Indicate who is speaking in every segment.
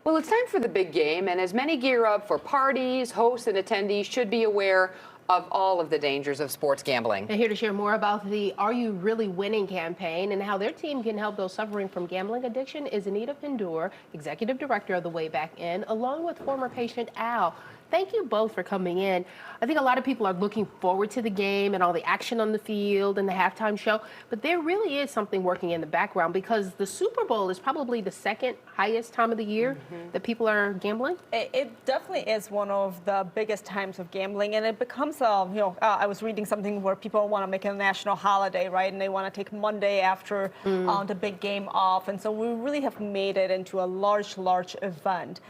Speaker 1: Well, it's time for the big game, and as many gear up for parties, hosts and attendees should be aware of all of the dangers of sports gambling.
Speaker 2: And here to share more about the Are You Really Winning campaign and how their team can help those suffering from gambling addiction is Anita Pendur, Executive Director of the Way Back In, along with former patient Al. Thank you both for coming in. I think a lot of people are looking forward to the game and all the action on the field and the halftime show, but there really is something working in the background because the Super Bowl is probably the second highest time of the year that people are gambling.
Speaker 3: It definitely is one of the biggest times of gambling, and it becomes, I was reading something where people want to make it a national holiday, right? And they want to take Monday after the big game off, and so we really have made it into a large event.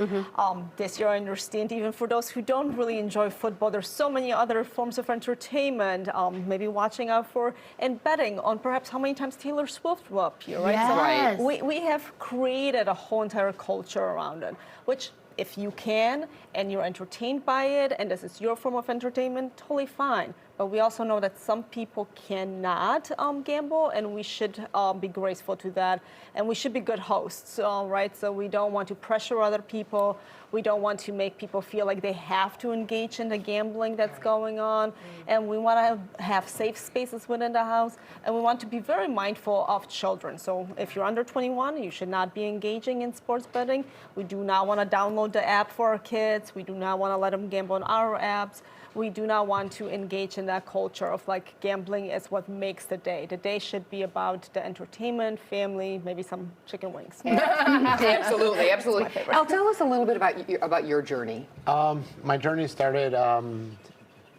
Speaker 3: This year, I understand even for those who don't really enjoy football, there's so many other forms of entertainment, maybe watching out for and betting on perhaps how many times Taylor Swift will appear, right?
Speaker 2: Yes.
Speaker 3: So we have created a whole entire culture around it, which if you can and you're entertained by it and this is your form of entertainment, totally fine. But we also know that some people cannot gamble, and we should be graceful to that, and we should be good hosts, right? So we don't want to pressure other people. We don't want to make people feel like they have to engage in the gambling that's going on, and we want to have safe spaces within the house, and we want to be very mindful of children. So if you're under 21, you should not be engaging in sports betting. We do not want to download the app for our kids. We do not want to let them gamble on our apps. We do not want to engage in that culture of like gambling is what makes the day. The day should be about the entertainment, family, maybe some chicken wings.
Speaker 1: Absolutely.
Speaker 3: favorite.
Speaker 1: Al, tell us a little bit about your journey.
Speaker 4: My journey started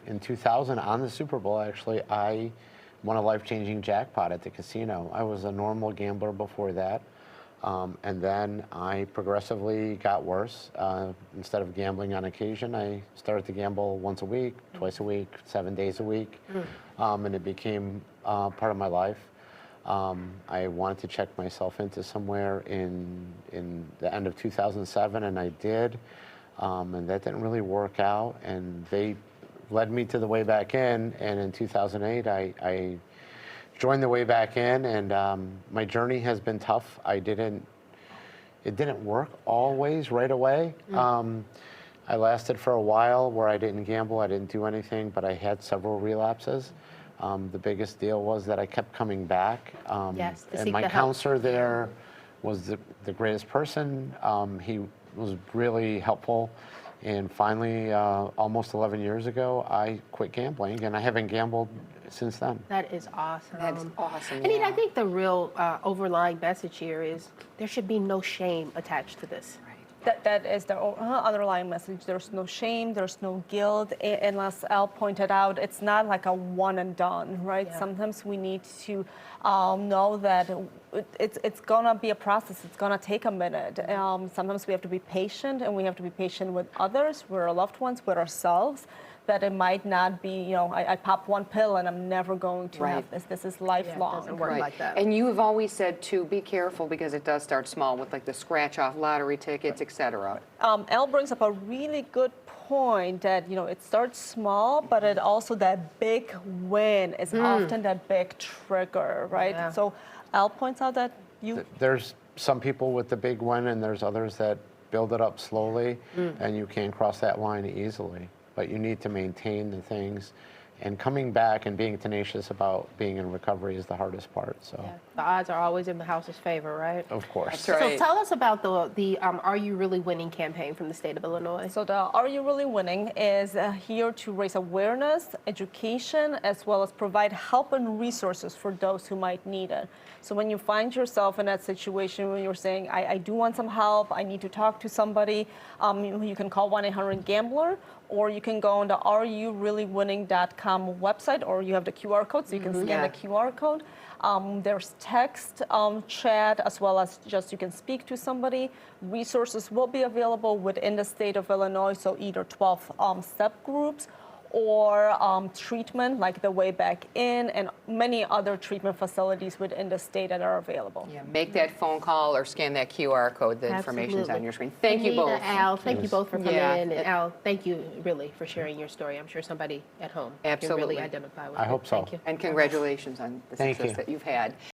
Speaker 4: in 2000 on the Super Bowl, actually. I won a life-changing jackpot at the casino. I was a normal gambler before that. And then I progressively got worse. Instead of gambling on occasion, I started to gamble once a week, twice a week, 7 days a week. And it became part of my life. I wanted to check myself into somewhere in the end of 2007, and I did. And that didn't really work out. And they led me to the Way Back In. And in 2008, I joined the Way Back In, and my journey has been tough. It didn't work always right away. I lasted for a while where I didn't gamble, I didn't do anything, but I had several relapses. The biggest deal was that I kept coming back.
Speaker 2: Yes, to
Speaker 4: and
Speaker 2: seek
Speaker 4: my
Speaker 2: the help.
Speaker 4: counselor there was the greatest person. He was really helpful. And finally, almost 11 years ago, I quit gambling, and I haven't gambled since then.
Speaker 2: That is awesome.
Speaker 1: That's awesome.
Speaker 2: Anita, I think the real overlying message here is there should be no shame attached to this.
Speaker 3: That is the underlying message. There's no shame, there's no guilt. And as Al pointed out, it's not like a one and done, right?
Speaker 2: Yeah.
Speaker 3: Sometimes we need to know that it's gonna be a process. It's gonna take a minute. Sometimes we have to be patient, and we have to be patient with others, with our loved ones, with ourselves. That it might not be, I pop one pill and I'm never going to have this. This is lifelong.
Speaker 2: doesn't work like that.
Speaker 1: And you have always said, too, be careful because it does start small with like the scratch-off lottery tickets, etc.
Speaker 3: Al brings up a really good point that, it starts small, but it also that big win is often that big trigger, right?
Speaker 2: Yeah.
Speaker 3: So Al points out that
Speaker 4: There's some people with the big win, and there's others that build it up slowly, and you can cross that line easily. But you need to maintain the things, and coming back and being tenacious about being in recovery is the hardest part. So,
Speaker 2: Yeah. The odds are always in the house's favor, right?
Speaker 4: of course.
Speaker 1: That's right.
Speaker 2: So tell us about the Are You Really Winning campaign from the state of Illinois.
Speaker 3: So the Are You Really Winning is here to raise awareness, education, as well as provide help and resources for those who might need it. So when you find yourself in that situation when you're saying, I do want some help, I need to talk to somebody, you can call 1-800-GAMBLER, or you can go on the areyoureallywinning.com website, or you have the QR code, so you can scan the QR code. There's text, chat, as well as just you can speak to somebody. Resources will be available within the state of Illinois, so either 12 step groups or treatment like the Way Back In and many other treatment facilities within the state that are available.
Speaker 1: Yeah, make that phone call or scan that QR code. The information's on
Speaker 2: Absolutely.
Speaker 1: your screen. Thank you
Speaker 2: Anita,
Speaker 1: both.
Speaker 2: Al, thank you both for coming
Speaker 1: Yeah.
Speaker 2: in. And Al, thank you really for sharing your story. I'm sure somebody at home can
Speaker 1: Absolutely.
Speaker 2: really identify with
Speaker 4: I
Speaker 2: it.
Speaker 4: hope so.
Speaker 2: Thank you.
Speaker 1: And congratulations on the
Speaker 4: Thank
Speaker 1: success
Speaker 4: you.
Speaker 1: that you've had.